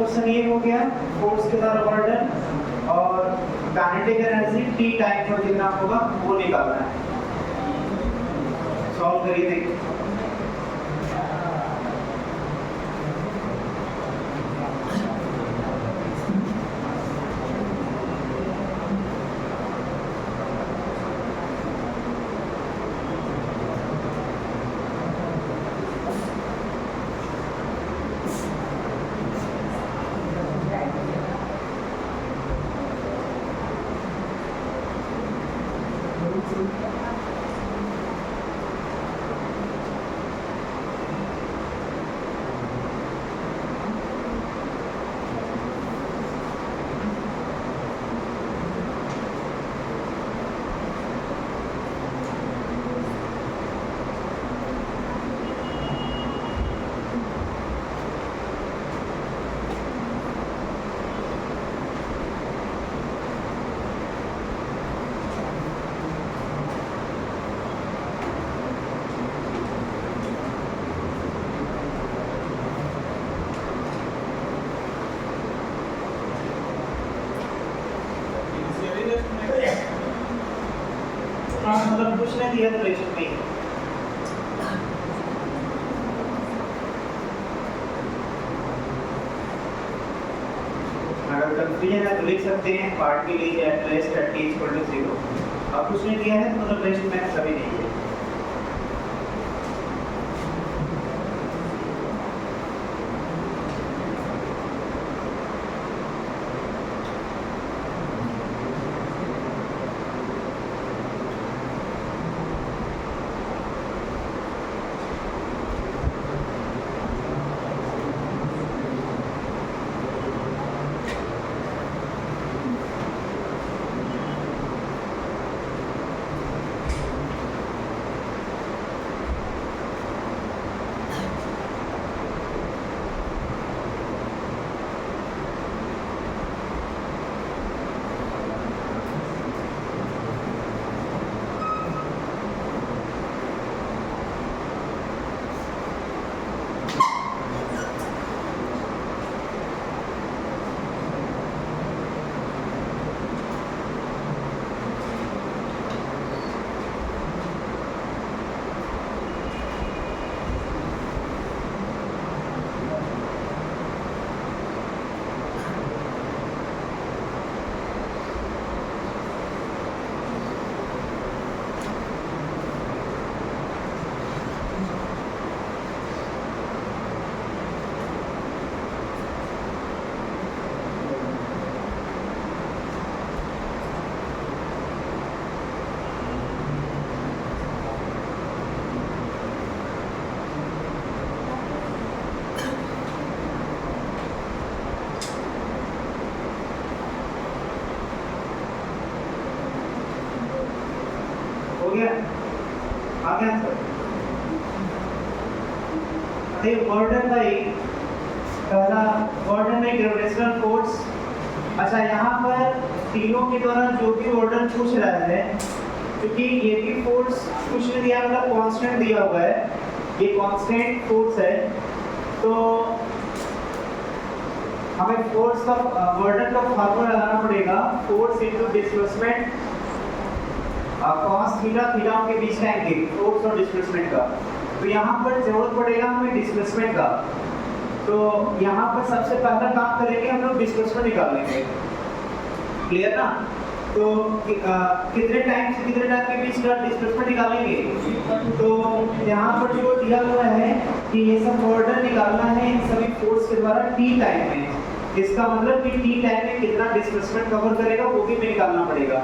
Question ये हो गया फोर्स के द्वारा बर्डन और काइनेटिक एनर्जी टी टाइम पर कितना होगा वो निकालना है। सॉल्व करिए देखिए। मतलब कुछ नहीं दिया तो रिलेशन में अगर कंफ्यूजन है तो लिख सकते हैं पार्ट के लिए at rest at t equal to 0। अब कुछ नहीं दिया है तो मतलब रेस्ट में सभी नहीं है। आ गया आंसर। बर्डन बाई पहला बर्डन बाई ग्रेविटेशनल फोर्स। अच्छा यहाँ पर तीनों के द्वारा जो भी बर्डन पूछ रहा है क्योंकि ये भी फोर्स कुछ नहीं दिया मतलब कांस्टेंट दिया हुआ है, ये कांस्टेंट फोर्स है तो हमें फोर्स का बर्डन का फार्मूला लगाना पड़ेगा force into displacement cos theta theta के बीच का एंगल फोर्स और डिस्प्लेसमेंट का। तो यहाँ पर जरूरत पड़ेगा हमें डिस्प्लेसमेंट का, तो यहाँ पर सबसे पहला काम करेंगे हम लोग डिस्प्लेसमेंट निकाल लेंगे। क्लियर ना? तो कितने टाइम से कितने टाइम के बीच का डिस्प्लेसमेंट निकालेंगे। तो यहाँ पर जो दिया हुआ है कि ये सब बर्डन निकालना है इन सभी फोर्स के द्वारा t टाइम में, इसका मतलब कि t टाइम में कितना डिस्प्लेसमेंट कवर करेगा वो भी हमें निकालना पड़ेगा।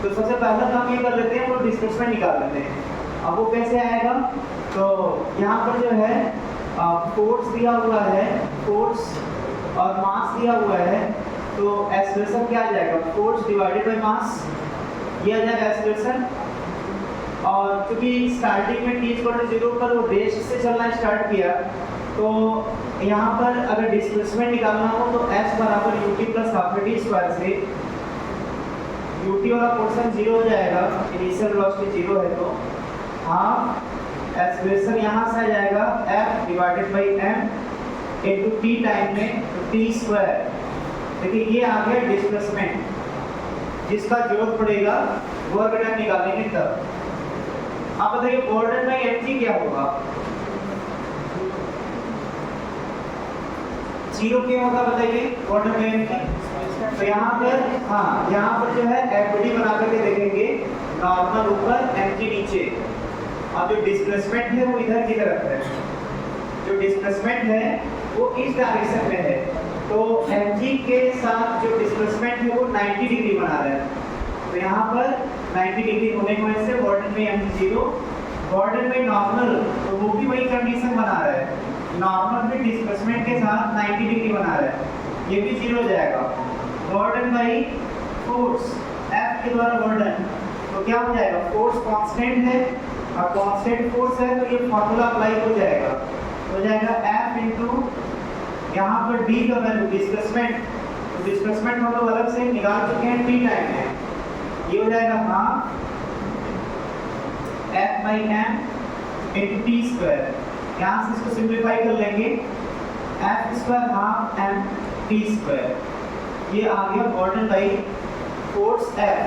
तो सबसे पहला काम ये कर लेते हैं, वो डिस्प्लेसमेंट निकाल लेते हैं। अब वो कैसे आएगा, तो यहाँ पर जो है फोर्स दिया हुआ है, फोर्स और मास दिया हुआ है, तो एक्सेलरेशन क्या आ जाएगा, फोर्स डिवाइडेड बाय मास, ये आ जाएगा एक्सेलरेशन। और क्योंकि स्टार्टिंग में t=0 पर वो रेस्ट से चलना स्टार्ट किया, तो यहाँ पर अगर डिस्प्लेसमेंट निकालना हो तो s बराबर ut plus half t square से ut वाला पोर्शन 0 हो जाएगा, इनिशियल वेलोसिटी 0 है तो हाफ एक्सेलरेशन यहाँ से आ जाएगा f divided by m into T time में टी स्क्वायर। देखिए ये आ गया डिस्प्लेसमेंट, जिसका जरूरत पड़ेगा वर्क डन निकालेंगे तब। अब बताइए वर्क डन बाई mg क्या होगा? 0 क्या होगा बताइए वर्क डन बाई mg? तो यहाँ पर हाँ, यहाँ पर जो है एफडी बना करके देखेंगे, नॉर्मल ऊपर mg नीचे, और जो डिस्प्लेसमेंट है वो इधर की तरफ है। जो डिस्प्लेसमेंट है वो इस डायरेक्शन में है, तो mg के साथ जो डिस्प्लेसमेंट है वो 90 डिग्री बना रहा है। तो यहाँ पर 90 डिग्री होने की वजह से work done by mg 0, work done by normal तो वो भी वही कंडीशन बना रहा है, नॉर्मल भी डिस्प्लेसमेंट के साथ 90 डिग्री बना रहा है, ये भी 0 हो जाएगा। Work done by force F के द्वारा वर्क डन, तो क्या हो जाएगा? फोर्स कांस्टेंट है और कांस्टेंट फोर्स है, तो ये फार्मूला अप्लाई हो जाएगा F इनटू यहाँ पर D का वैल्यू डिस्प्लेसमेंट, तो डिस्प्लेसमेंट हम लोग अलग से निकाल चुके हैं टी टाइम में, ये हो जाएगा half F by m into T square. यहाँ से इसको सिंप्लीफाई कर लेंगे, F square half m T square, ये आ गया work done by force F।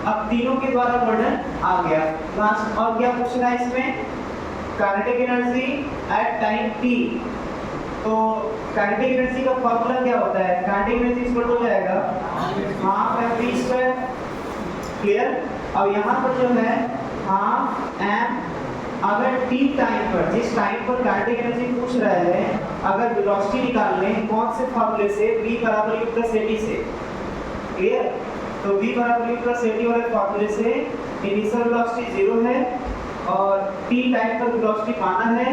अब तीनों के द्वारा वर्क डन आ गया। लास्ट और क्या पूछ रहा है इसमें? Kinetic energy at time t। तो काइनेटिक एनर्जी का फॉर्मूला क्या होता है? काइनेटिक एनर्जी इक्वल हो जाएगा हाफ mv स्क्वायर, क्लियर? और यहाँ पर जो है हाफ m, अगर t टाइम पर, जिस टाइम पर काइनेटिक एनर्जी पूछ रहा है, अगर वेलोसिटी निकाल लें कौन से फॉर्मूले से? v बराबर u प्लस at से, क्लियर? तो v बराबर u प्लस at वाले फॉर्मूले से इनिशियल वेलोसिटी 0 है और t टाइम पर वेलोसिटी पाना है,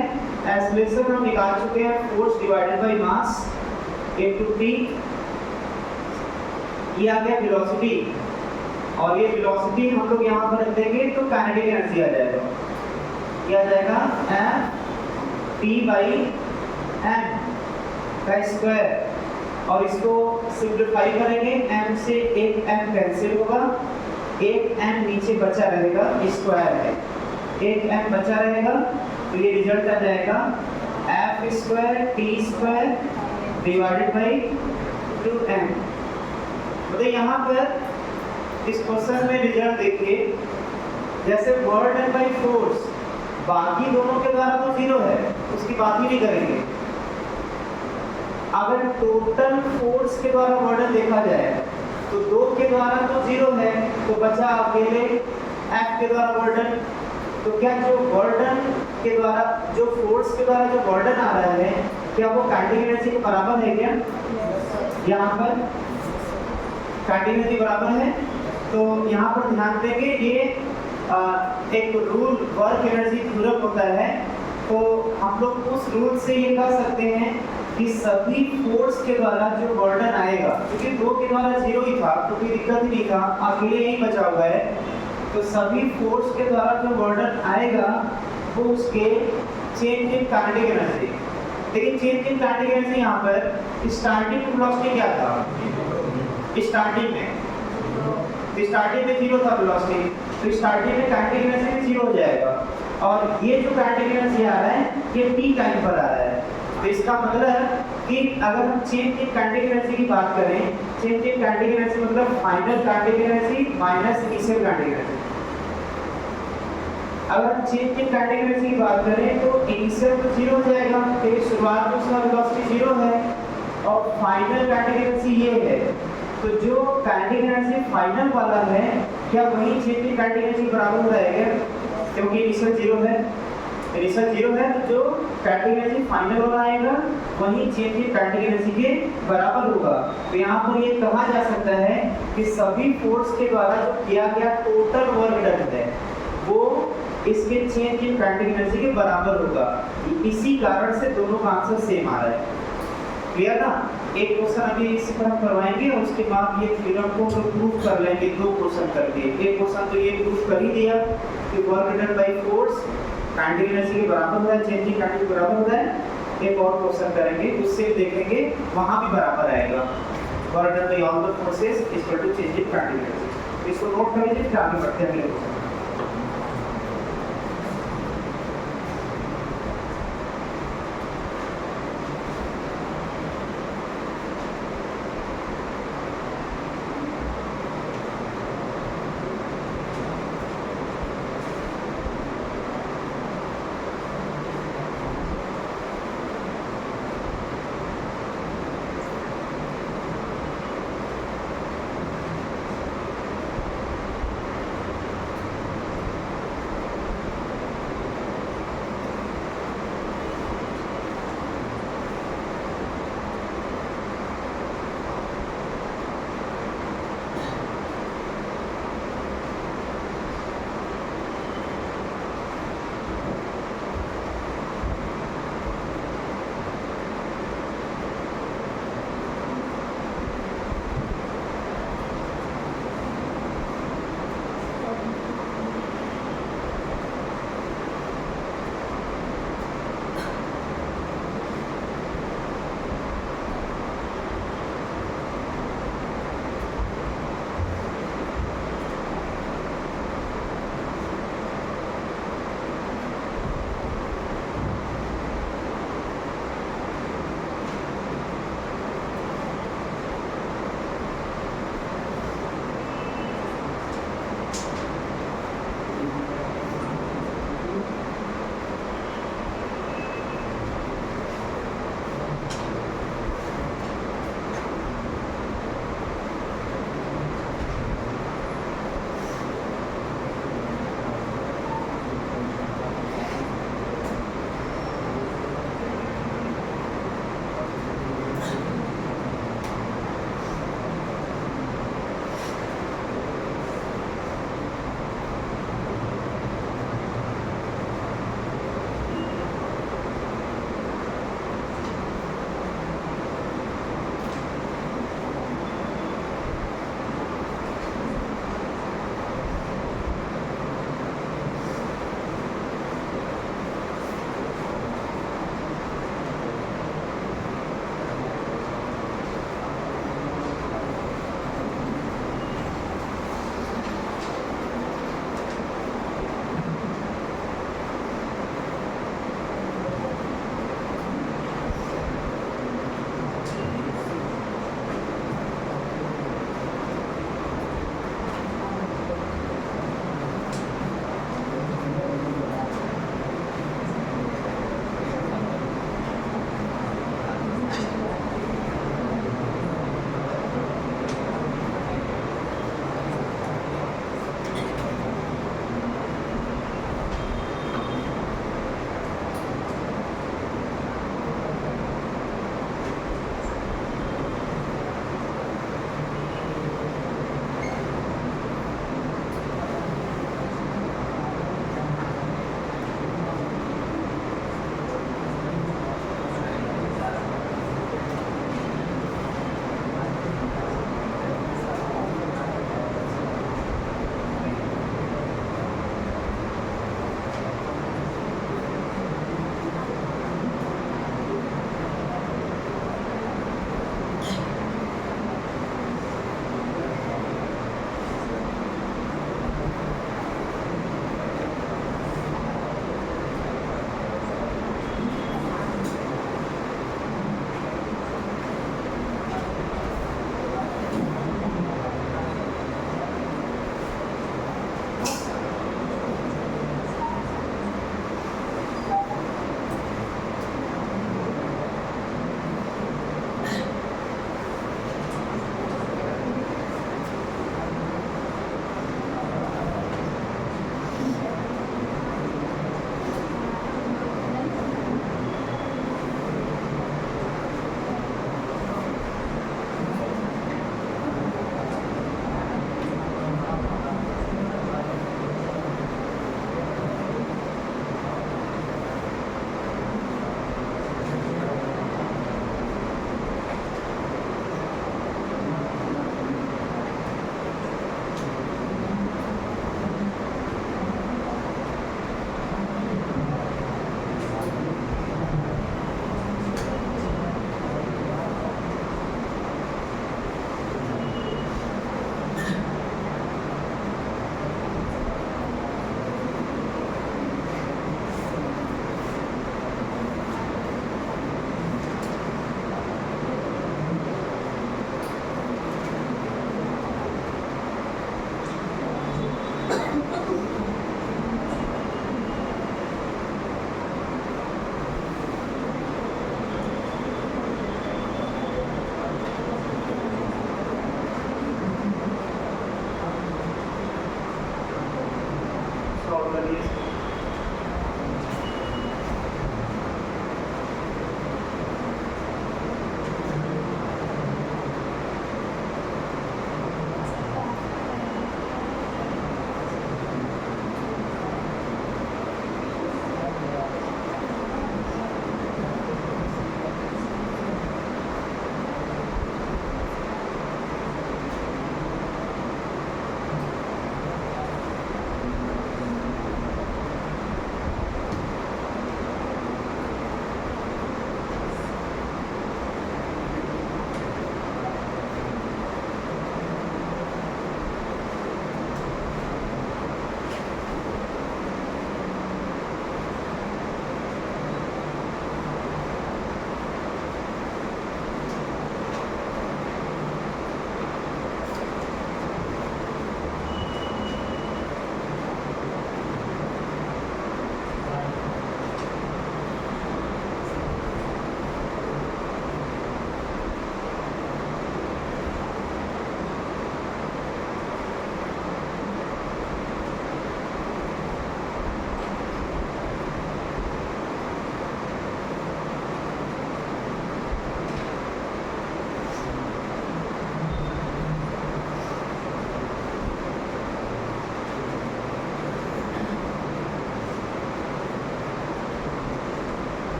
एक्सेलरेशन हम निकाल चुके हैं, force divided by mass into t, ये आ गया वेलोसिटी। और ये वेलोसिटी हम लोग यहाँ पर रख देंगे तो काइनेटिक एनर्जी आ जाएगा, ये आ जाएगा f t बाई m का स्क्वायर, और इसको सिंप्लीफाई करेंगे, m से एक m कैंसिल होगा, एक m नीचे बचा रहेगा, स्क्वायर है, एक m बचा रहेगा, तो ये रिजल्ट आ जाएगा f square t square divided by 2m। मतलब यहाँ पर इस क्वेश्चन में रिजल्ट देखिए, जैसे वर्क डन बाई फोर्स बाकी दोनों के द्वारा तो 0 है, उसकी बात ही नहीं करेंगे। अगर टोटल फोर्स के द्वारा वर्क डन देखा जाए तो 2 के द्वारा तो 0 है, तो बचा अकेले F के द्वारा वर्क डन। तो क्या जो वर्क डन के द्वारा, जो फोर्स के द्वारा जो वर्क डन आ रहा है, क्या वो काइनेटिक एनर्जी के बराबर है क्या? यहाँ पर काइनेटिक एनर्जी बराबर है, तो यहाँ पर ध्यान देंगे, ये एक रूल वर्क एनर्जी थ्योरम होता है, तो हम लोग उस रूल से ये कह सकते हैं कि सभी फोर्स के द्वारा जो वर्क डन आएगा, क्योंकि 2 के द्वारा 0 ही था तो कोई दिक्कत ही नहीं था, अकेले यही बचा हुआ है, तो सभी फोर्स के द्वारा जो वर्क डन आएगा वो उसके चेंज इन काइनेटिक एनर्जी। लेकिन चेंज इन काइनेटिक एनर्जी यहाँ पर स्टार्टिंग वेलोसिटी क्या था? स्टार्टिंग में 0 था वेलोसिटी, तो स्टार्टिंग में काइनेटिक एनर्जी 0 हो जाएगा, और ये जो काइनेटिक एनर्जी आ रहा है ये t टाइम पर आ रहा है। तो इसका मतलब कि अगर हम चेंज इन काइनेटिक एनर्जी की बात करें, चेंज इन काइनेटिक एनर्जी मतलब final kinetic energy minus initial kinetic energy. अगर हम चेंज इन काइनेटिक एनर्जी की बात करें तो इनिशियल तो 0 हो जाएगा, क्योंकि शुरुआत में उसका वेलोसिटी 0 है, और फाइनल काइनेटिक एनर्जी ये है, तो जो काइनेटिक एनर्जी फाइनल वाला है, क्या वही चेंज इन काइनेटिक एनर्जी बराबर हो जाएगा? क्योंकि इनिशियल 0 है, इनिशियल 0 है, तो जो काइनेटिक एनर्जी फाइनल वाला आएगा वही चेंज इन काइनेटिक एनर्जी के बराबर होगा। तो यहाँ पर ये कहा जा सकता है कि सभी फोर्स के द्वारा जो किया गया टोटल वर्क डन है वो इसके चेंज इन काइनेटिक एनर्जी के बराबर होगा। इसी कारण से दोनों का आंसर सेम आ रहा है, क्लियर ना? एक क्वेश्चन अभी इस पर हम करवाएंगे और उसके बाद ये थ्योरम को प्रूव कर लेंगे 2 क्वेश्चन करके। एक क्वेश्चन तो ये प्रूव कर ही दिया कि work done by force kinetic energy के बराबर होता है, चेंज इन काइनेटिक के बराबर होता है। एक और क्वेश्चन करेंगे, उससे देखेंगे वहां भी बराबर आएगा, work done by all the forces equal to change in kinetic energy. इसको नोट कर लीजिए, फिर आगे बढ़ते हैं अगले क्वेश्चन।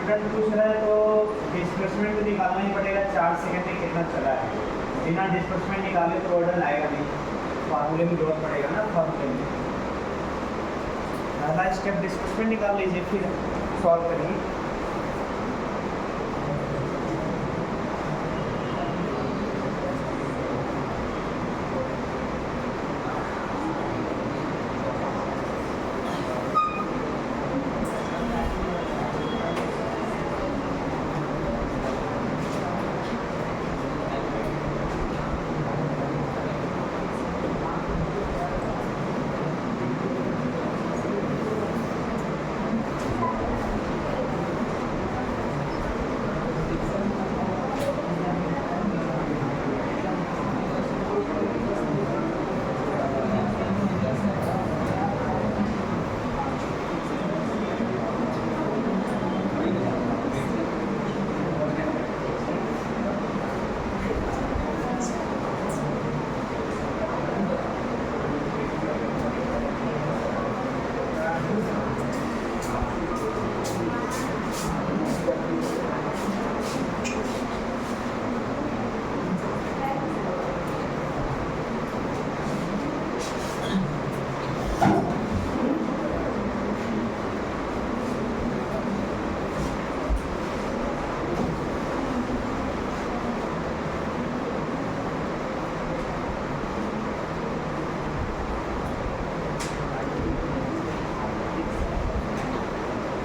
स्टूडेंट पूछ रहा है तो डिस्प्लेसमेंट तो निकालना ही पड़ेगा, 4 सेकंड में कितना चला है। बिना डिस्प्लेसमेंट निकाले तो ऑर्डर आएगा नहीं, फार्मूले में जरूरत पड़ेगा ना, फार्मूले में। पहला स्टेप डिस्प्लेसमेंट निकाल लीजिए, फिर सॉल्व करिए।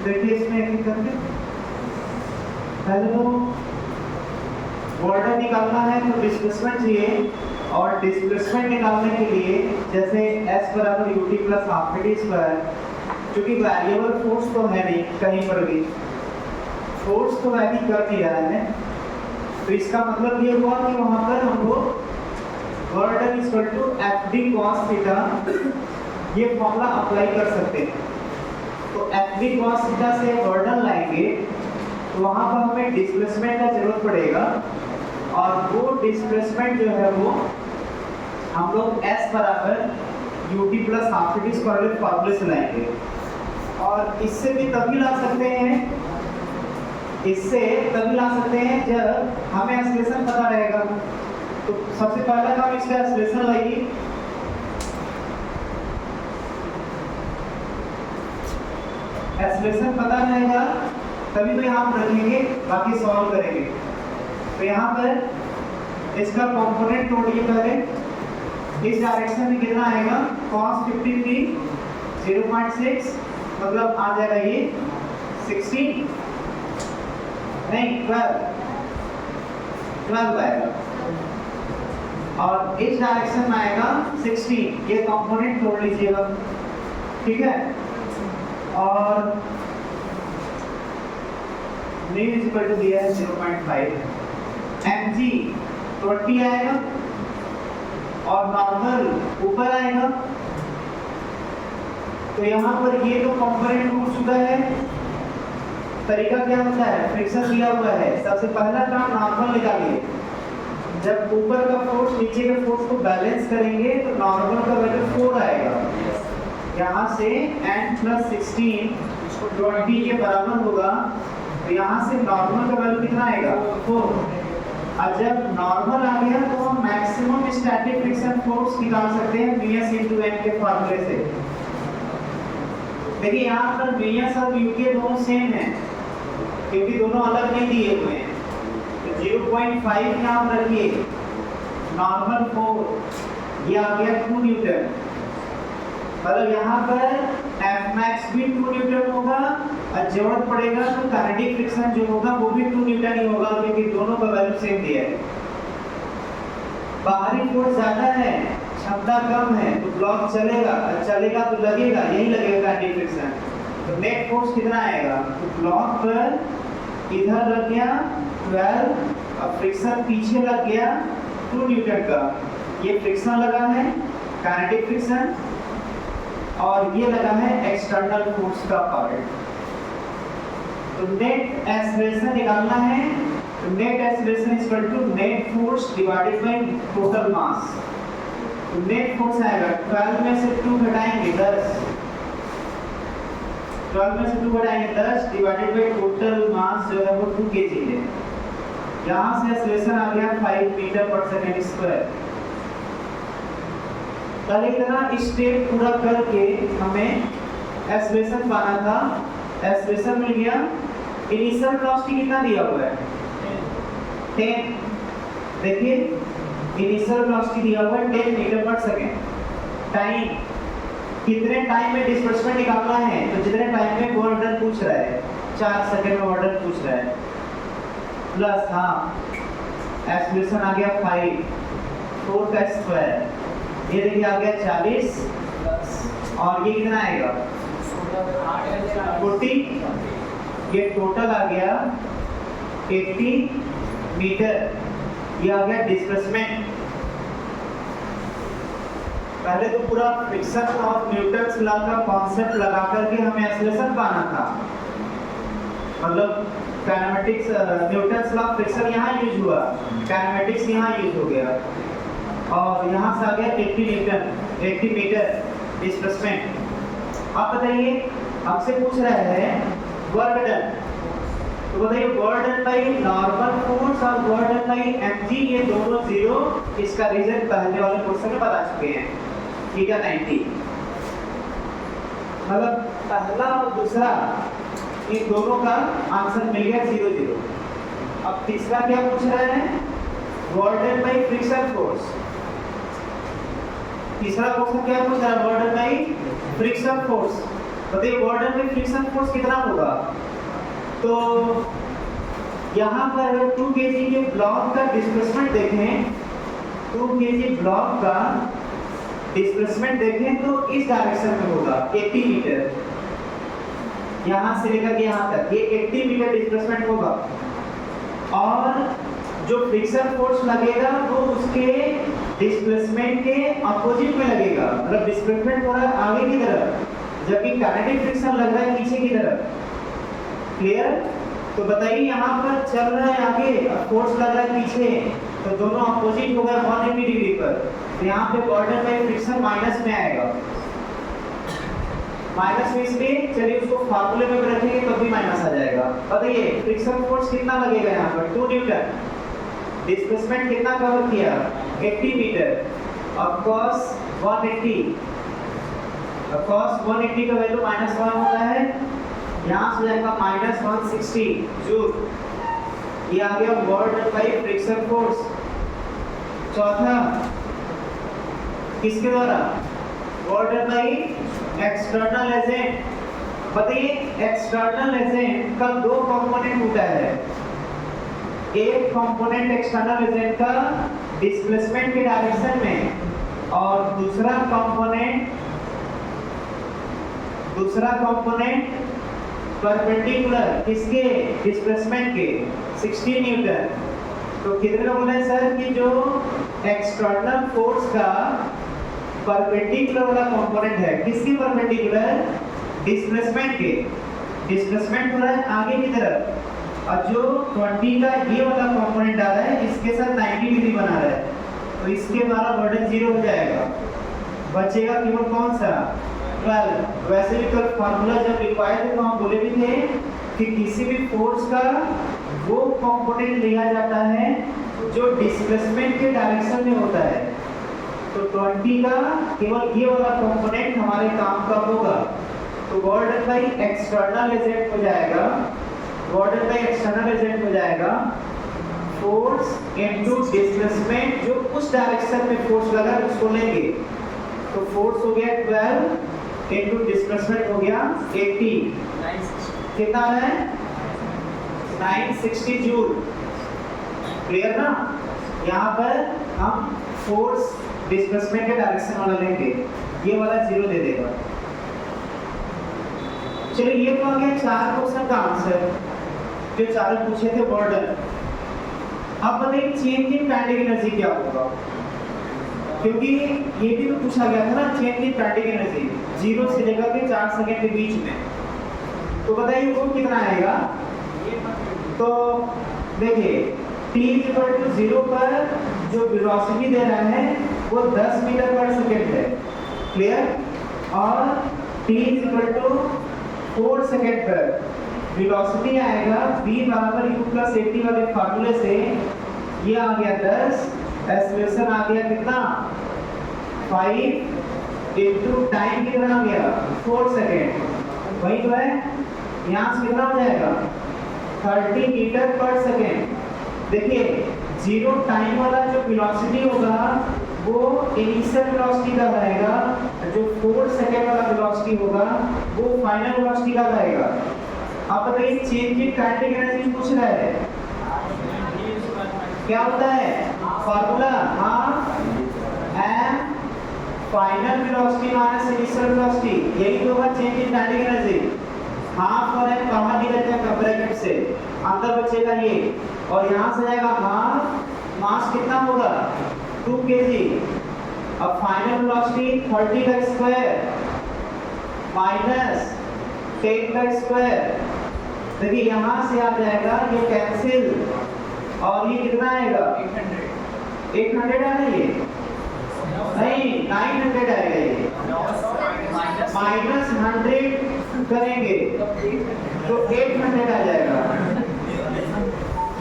देखिए इसमें एक करके पहले तो ऑर्डर निकालना है तो डिस्प्लेसमेंट चाहिए, और डिस्प्लेसमेंट निकालने के लिए जैसे S बराबर ut plus half T square, क्योंकि वेरिएबल फोर्स तो है नहीं कहीं पर भी, फोर्स तो वैरी कर नहीं रहा है, तो इसका मतलब ये हुआ कि वहां पर हम लोग order equal to fd cos theta ये फॉर्मूला अप्लाई कर सकते हैं। तो fd cos थीटा से ऑर्डर लाएंगे तो वहां पर हमें डिस्प्लेसमेंट का जरूरत पड़ेगा, और वो डिस्प्लेसमेंट जो है वो हम लोग S बराबर ut plus half T square फॉर्मूले से लाएंगे। और इससे भी तभी ला सकते हैं, इससे तभी ला सकते हैं जब हमें एक्सप्रेशन पता रहेगा। तो सबसे पहला काम इसका एक्सप्रेशन लाइए, एक्सप्रेशन पता रहेगा तभी तो यहाँ पर रखेंगे, बाकी सॉल्व करेंगे। तो यहाँ पर इसका कंपोनेंट तोड़िए पहले, इस डायरेक्शन में कितना आएगा cos 53 0.6 मतलब आ जाएगा ये 16 नहीं 12 आएगा, और इस डायरेक्शन में आएगा 16, ये कंपोनेंट तोड़ लीजिएगा, ठीक है। और न्यू इक्वल टू दिया है 0.5, mg 20 आएगा और नॉर्मल ऊपर आएगा। तो यहाँ पर ये तो कंपोनेंट टूट चुका है, तरीका क्या होता है, फ्रिक्शन दिया हुआ है, सबसे पहला काम नॉर्मल निकालिए। जब ऊपर का फोर्स नीचे के फोर्स को बैलेंस करेंगे तो नॉर्मल का वैल्यू 4 आएगा, यहाँ से n प्लस 16 20 के बराबर होगा, तो यहाँ से नॉर्मल का वैल्यू कितना आएगा 4। और जब नॉर्मल आ गया तो हम मैक्सिमम स्टैटिक फ्रिक्शन फोर्स निकाल सकते हैं Vs into n के फॉर्मूले से। देखिए यहाँ पर Vs और Vk दोनों सेम है, क्योंकि दोनों अलग नहीं दिए हुए हैं। तो 0.5 यहाँ पर रखिए, नॉर्मल 4, ये आ गया 2 न्यूटन, मतलब यहाँ पर Fmax भी 2 न्यूटन होगा, और जरूरत पड़ेगा तो काइनेटिक फ्रिक्शन जो होगा वो भी 2 न्यूटन ही होगा, क्योंकि दोनों का वैल्यू सेम दिया है। बाहरी फोर्स ज्यादा है, क्षमता कम है, तो ब्लॉक चलेगा तो लगेगा, यही लगेगा काइनेटिक फ्रिक्शन। तो नेट फोर्स कितना आएगा, तो ब्लॉक पर इधर लग गया 12, और फ्रिक्शन पीछे लग गया 2 न्यूटन का, ये फ्रिक्शन लगा है काइनेटिक फ्रिक्शन, और ये लगा है एक्सटर्नल फोर्स का पार्ट। तो नेट एक्सेलरेशन निकालना है, तो net acceleration is equal to net force divided by total mass. तो नेट फोर्स आएगा 12 में से 2 घटाएंगे 10, 12 में से 2 घटाएंगे 10 डिवाइडेड बाय टोटल मास जो है वो 2 kg है। यहाँ से एक्सेलरेशन आ गया 5 मीटर पर सेकंड स्क्वायर। पहले इतना स्टेप पूरा करके हमें एक्सेलरेशन पाना था। एक्सेलरेशन मिल गया। इनिशियल वेलोसिटी कितना दिया हुआ है 10। देखिए इनिशियल वेलोसिटी दिया हुआ है 10 मीटर पर सेकंड। टाइम कितने टाइम में डिस्प्लेसमेंट निकालना है, तो जितने टाइम में वो ऑर्डर पूछ रहा है 4 सेकंड में ऑर्डर पूछ रहा है प्लस एक्सेलरेशन आ गया 5 4 का स्क्वायर। ये देखिए आ गया 40 और ये कितना आएगा 40। ये टोटल आ गया 80 मीटर। ये आ गया डिस्प्लेसमेंट। पहले तो पूरा फ्रिक्शन और न्यूटन्स लॉ का कॉन्सेप्ट लगा करके हमें एक्सेलरेशन पाना था, मतलब काइनेमेटिक्स न्यूटन्स लॉ फ्रिक्शन यहाँ यूज हुआ, काइनेमेटिक्स यहाँ यूज हो गया और यहाँ से आ गया 80 मीटर डिस्प्लेसमेंट। अब बताइए हमसे पूछ रहा है वर्क डन, तो बताइए work done by normal force और वर्क डन बाई mg, ये दोनों जीरो। इसका रीजन पहले वाले क्वेश्चन में बता चुके हैं। ठीक है 90, मतलब पहला और दूसरा इन दोनों का आंसर मिल गया 0 0। अब तीसरा क्या पूछ रहा है work done by friction force. तीसरा क्वेश्चन क्या पूछ रहा है work done by friction force. बताइए work done by friction force कितना होगा, तो यहाँ पर 2 kg के ब्लॉक का डिस्प्लेसमेंट देखें, 2 kg ब्लॉक का डिस्प्लेसमेंट देखें तो इस डायरेक्शन में होगा 80 मीटर। यहाँ से लेकर के यहाँ तक ये 80 मीटर डिस्प्लेसमेंट होगा और जो फ्रिक्शन फोर्स लगेगा वो उसके डिस्प्लेसमेंट के अपोजिट में लगेगा, मतलब डिस्प्लेसमेंट हो रहा है आगे की तरफ जबकि काइनेटिक फ्रिक्शन लग रहा है पीछे की तरफ। क्लियर? तो बताइए यहाँ पर चल रहा है आगे और फोर्स लग रहा है पीछे, तो दोनों अपोजिट हो गए 180 डिग्री पर। तो यहाँ पे work done by friction minus में आएगा। माइनस में इसलिए चलिए उसको फार्मूले में रखेंगे तब भी माइनस आ जाएगा। बताइए फ्रिक्शन फोर्स कितना लगेगा यहाँ पर 2 न्यूटन। डिस्प्लेसमेंट कितना कवर किया 80 मीटर और cos 180 का वैल्यू -1 होता है, यहाँ से जाएगा -160 जूल। ये आ गया work done by friction force. चौथा किसके द्वारा work done by external agent. बताइए एक्सटर्नल एजेंट का 2 कंपोनेंट होता है। एक कंपोनेंट एक्सटर्नल एजेंट का डिस्प्लेसमेंट के डायरेक्शन में और दूसरा कंपोनेंट परपेंडिकुलर किसके डिस्प्लेसमेंट के 60 न्यूटन। तो कितने का बोला है सर कि जो एक्सटर्नल फोर्स का परपेंडिकुलर वाला कंपोनेंट है, किसके परपेंडिकुलर डिस्प्लेसमेंट के। डिस्प्लेसमेंट हो रहा है आगे की तरफ और जो 20 का ये वाला कंपोनेंट आ रहा है इसके साथ 90 डिग्री बना रहा है, तो इसके द्वारा वर्डन 0 हो जाएगा। बचेगा केवल कौन सा 12। वैसे भी कल फार्मूला जब लिखवाए थे तो हम बोले भी थे कि किसी भी फोर्स का वो कंपोनेंट लिया जाता है जो डिस्प्लेसमेंट के डायरेक्शन में होता है। तो 20 का केवल ये वाला कंपोनेंट हमारे काम का होगा। तो work done by external agent हो जाएगा, work done by external agent हो जाएगा फोर्स इनटू डिस्प्लेसमेंट, जो उस डायरेक्शन में फोर्स लगा उसको लेंगे। तो फोर्स हो गया 12 इनटू डिस्प्लेसमेंट हो गया 80। कितना है 960 जूल। क्लियर ना? यहाँ पर हम फोर्स डिस्प्लेसमेंट के डायरेक्शन वाला लेंगे, ये वाला 0 दे देगा। चलिए ये तो आ गया 4 क्वेश्चन का आंसर जो चारों पूछे थे वर्क डन। अब बताइए चेंज इन काइनेटिक एनर्जी क्या होगा, क्योंकि ये भी तो पूछा गया था ना चेंज इन काइनेटिक एनर्जी 0 से लेकर के 4 सेकंड के बीच में। तो बताइए वो कितना आएगा। तो देखिए t 0 पर जो वेलोसिटी दे रहा है वो 10 मीटर पर सेकंड है। क्लियर? और t 4 सेकंड पर वेलोसिटी आएगा v बराबर u प्लस at वाले फार्मूले से, ये आ गया 10, एक्सेलरेशन आ गया कितना 5 इनटू टाइम कितना आ गया 4 सेकंड, वही तो है। यहाँ से कितना हो जाएगा 30 मीटर पर सेकंड। देखिए जीरो टाइम वाला जो वेलोसिटी होगा वो इनिशियल वेलोसिटी का रहेगा, जो 4 सेकंड वाला वेलोसिटी होगा वो फाइनल वेलोसिटी का रहेगा। आप बताइए चेंज इन काइनेटिक एनर्जी पूछ रहा है, क्या होता है formula, m final velocity minus initial velocity, यही तो होगा change in kinetic energy. Half और m बाहर निकल जाएगा ब्रैकेट से, अंदर बचेगा ये, और यहाँ से जाएगा हाफ, मास कितना होगा 2 kg। अब फाइनल वेलोसिटी 30 का स्क्वायर माइनस 10 का स्क्वायर, देखिए यहाँ से आ जाएगा ये कैंसिल, और ये कितना आएगा 800 आ रहा है, ये नहीं 900 आएगा, ये माइनस 100 करेंगे तो 800 आ जाएगा।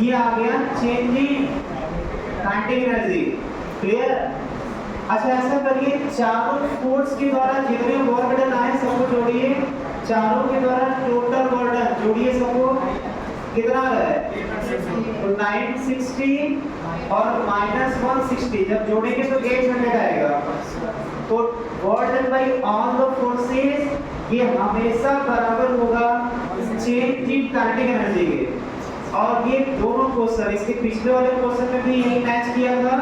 ये आ गया change in kinetic energy, clear. अच्छा ऐसा करिए, चारों फोर्स के द्वारा जितने वर्क डन आए सबको जोड़िए, चारों के द्वारा टोटल वर्क डन जोड़िए सबको, कितना आ रहा है तो 960 और माइनस 160, जब जोड़ेंगे तो 800 आएगा। तो work done by all the forces ये हमेशा बराबर होगा चेंज इन काइनेटिक एनर्जी के। और ये दोनों क्वेश्चन, इसके पिछले वाले क्वेश्चन में भी यही मैच किया था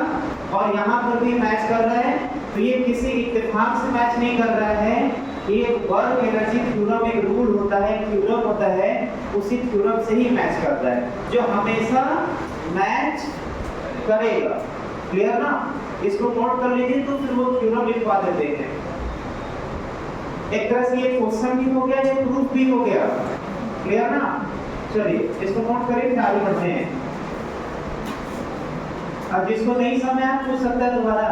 और यहाँ पर भी मैच कर रहा है, तो ये किसी इत्तेफाक से मैच नहीं कर रहा है, ये वर्क एनर्जी थ्योरम एक रूल होता है, थ्योरम होता है, उसी थ्योरम से ही मैच करता है, जो हमेशा मैच करेगा, क्लियर ना। इसको नोट कर लीजिए तो फिर वो थ्योरम लिखवा देते हैं। एक तरह से ये क्वेश्चन भी हो गया, ये प्रूफ भी हो गया, क्लियर ना। चलिए इसको नोट करिए, फिर आगे बढ़ते हैं। अब जिसको नहीं समझ आया पूछ सकता है दोबारा।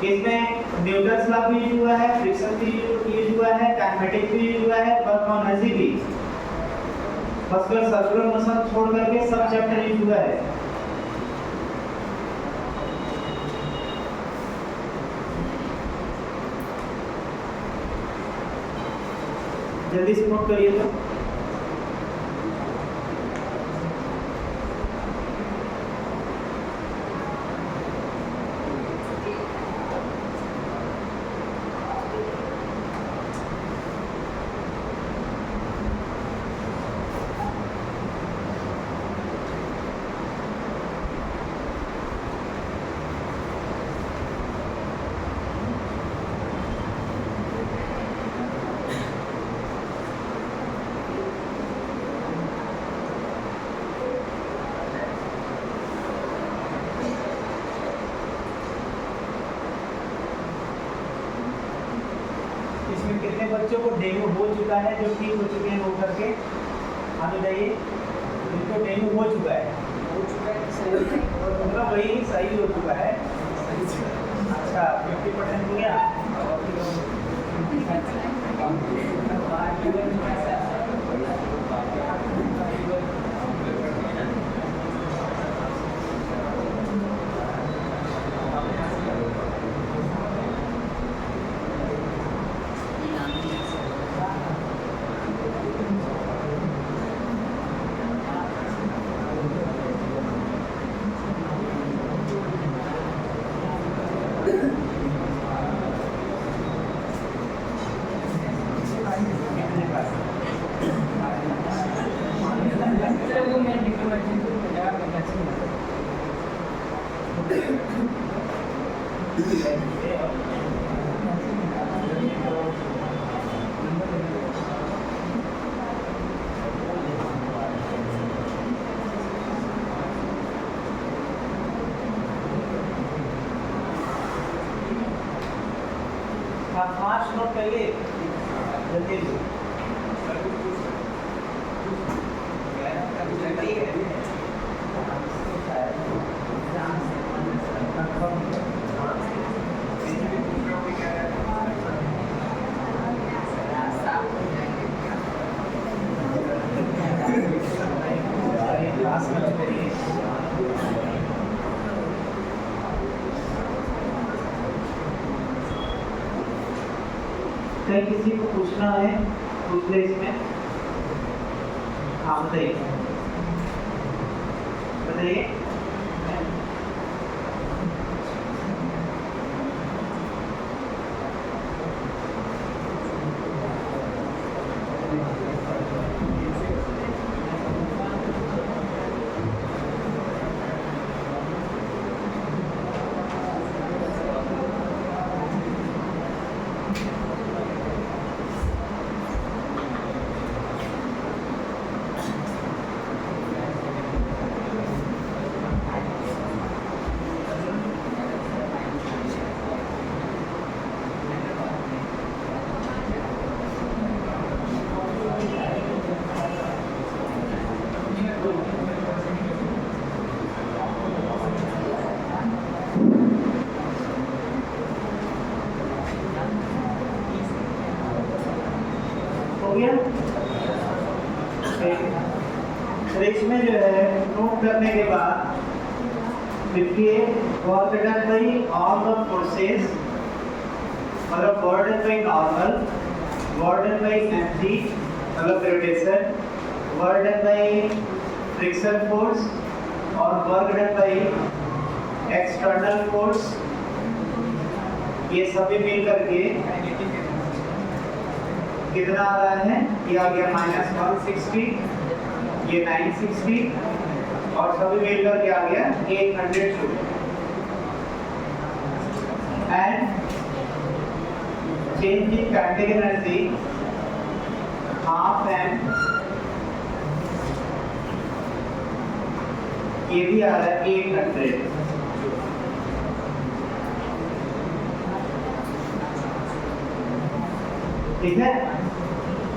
इसमें न्यूटन्स लॉ भी यूज हुआ है, फ्रिक्शन भी यूज हुआ है, काइनेमेटिक भी यूज हुआ है, वर्क ऑन एनर्जी भी, बस कर सर्कुलर मोशन छोड़ करके सब चैप्टर यूज हुआ है। जल्दी से नोट करिए तो। कितने बच्चों को डेंगू हो चुका है, जो ठीक हो चुके हैं वो करके आगे जाइए। जिनको डेंगू हो चुका है मतलब वही सही हो चुका है। अच्छा 50% हो गया। फास्ट नोट करिए जल्दी। कहीं किसी को पूछना है पूछ ले इसमें। हाँ बताइए बताइए। हो गया। फिर इसमें जो है नोट करने के बाद देखिए work done by all the forces, मतलब work done by normal, work done by MG मतलब gravitation, work done by friction force और work done by external force, ये सभी मिल करके कितना आ रहा है? ये आ गया -160, ये 960 और सभी मिल करके आ गया 802। And change in kinetic energy half M, ये भी आ रहा है 800। ठीक है,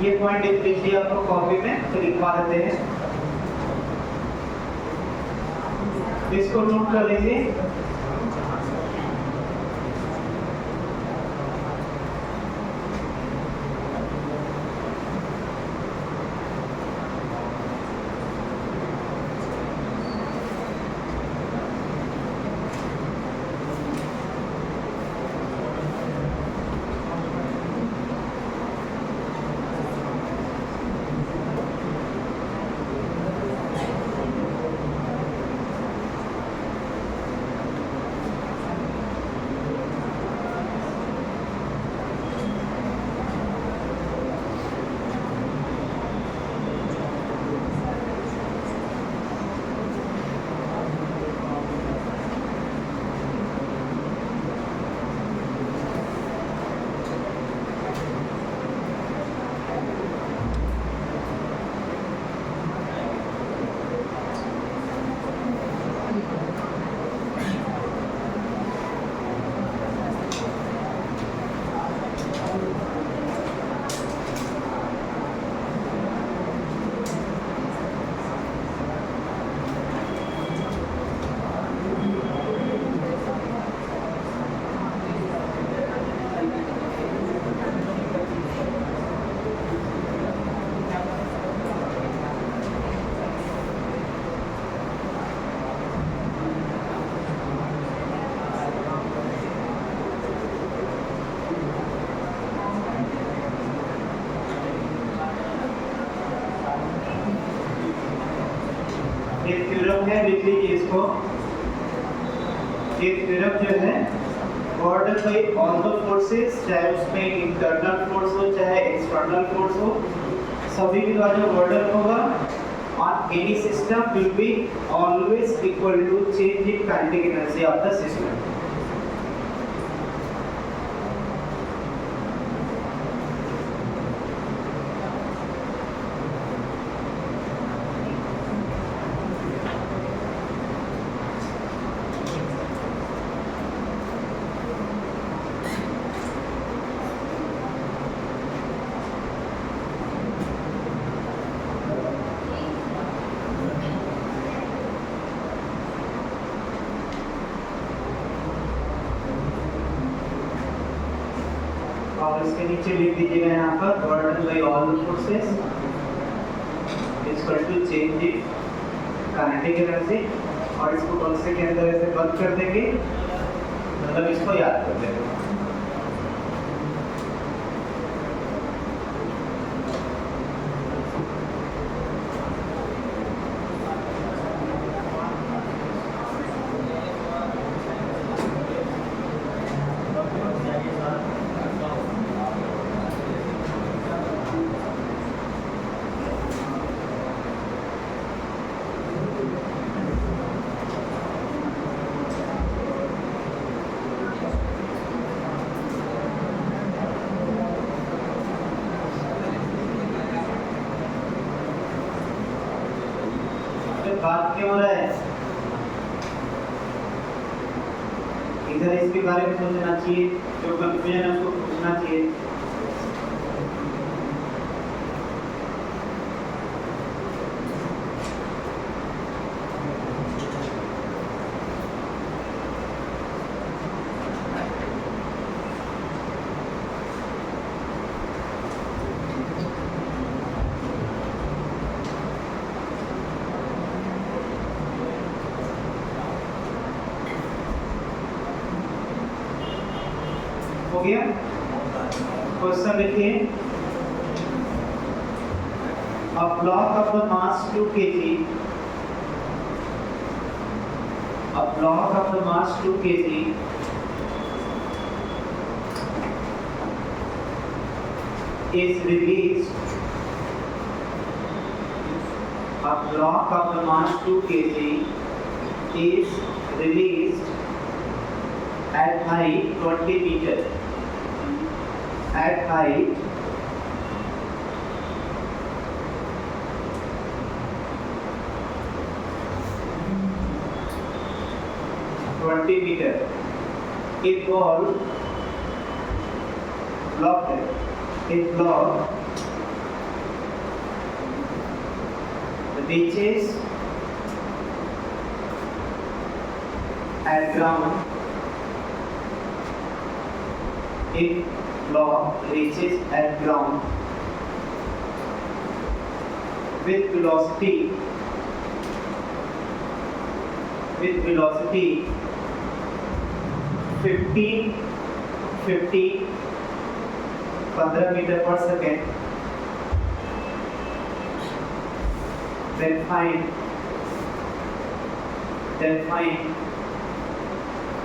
ये पॉइंट लिख लीजिए आपको कॉपी में, तो लिखवा देते हैं, इसको नोट कर लीजिए। एक थ्योरम है, लिख लीजिए इसको। एक थ्योरम जो है order by all the forces, चाहे उसमें इंटरनल फोर्स हो चाहे एक्सटर्नल फोर्स हो, सभी का जो ऑर्डर होगा on any system will be always equal to change in kinetic energy of the system. और इसके नीचे लिख दीजिएगा यहाँ पर work done by all the forces equal to change in kinetic energy, और इसको कंसे के अंदर ऐसे बंद कर देंगे, मतलब इसको याद कर लेंगे। बात क्यों हो रहा है? इधर इसके बारे में सोचना चाहिए, जो कंफ्यूजन है उसको पूछना चाहिए। हो गया? क्वेश्चन देखिए, a block of the mass 2 kg, a block of the mass 2 kg is released, a block of the mass 2 kg is released at height 20 meter, at height 20 meter. If ball blocked, if block reaches at ground, if block reaches at ground with velocity 15 meter per second, then find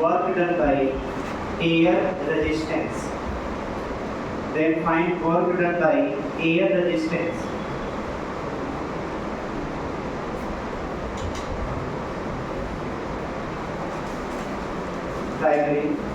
work done by air resistance. Then find work done by air resistance. Try again.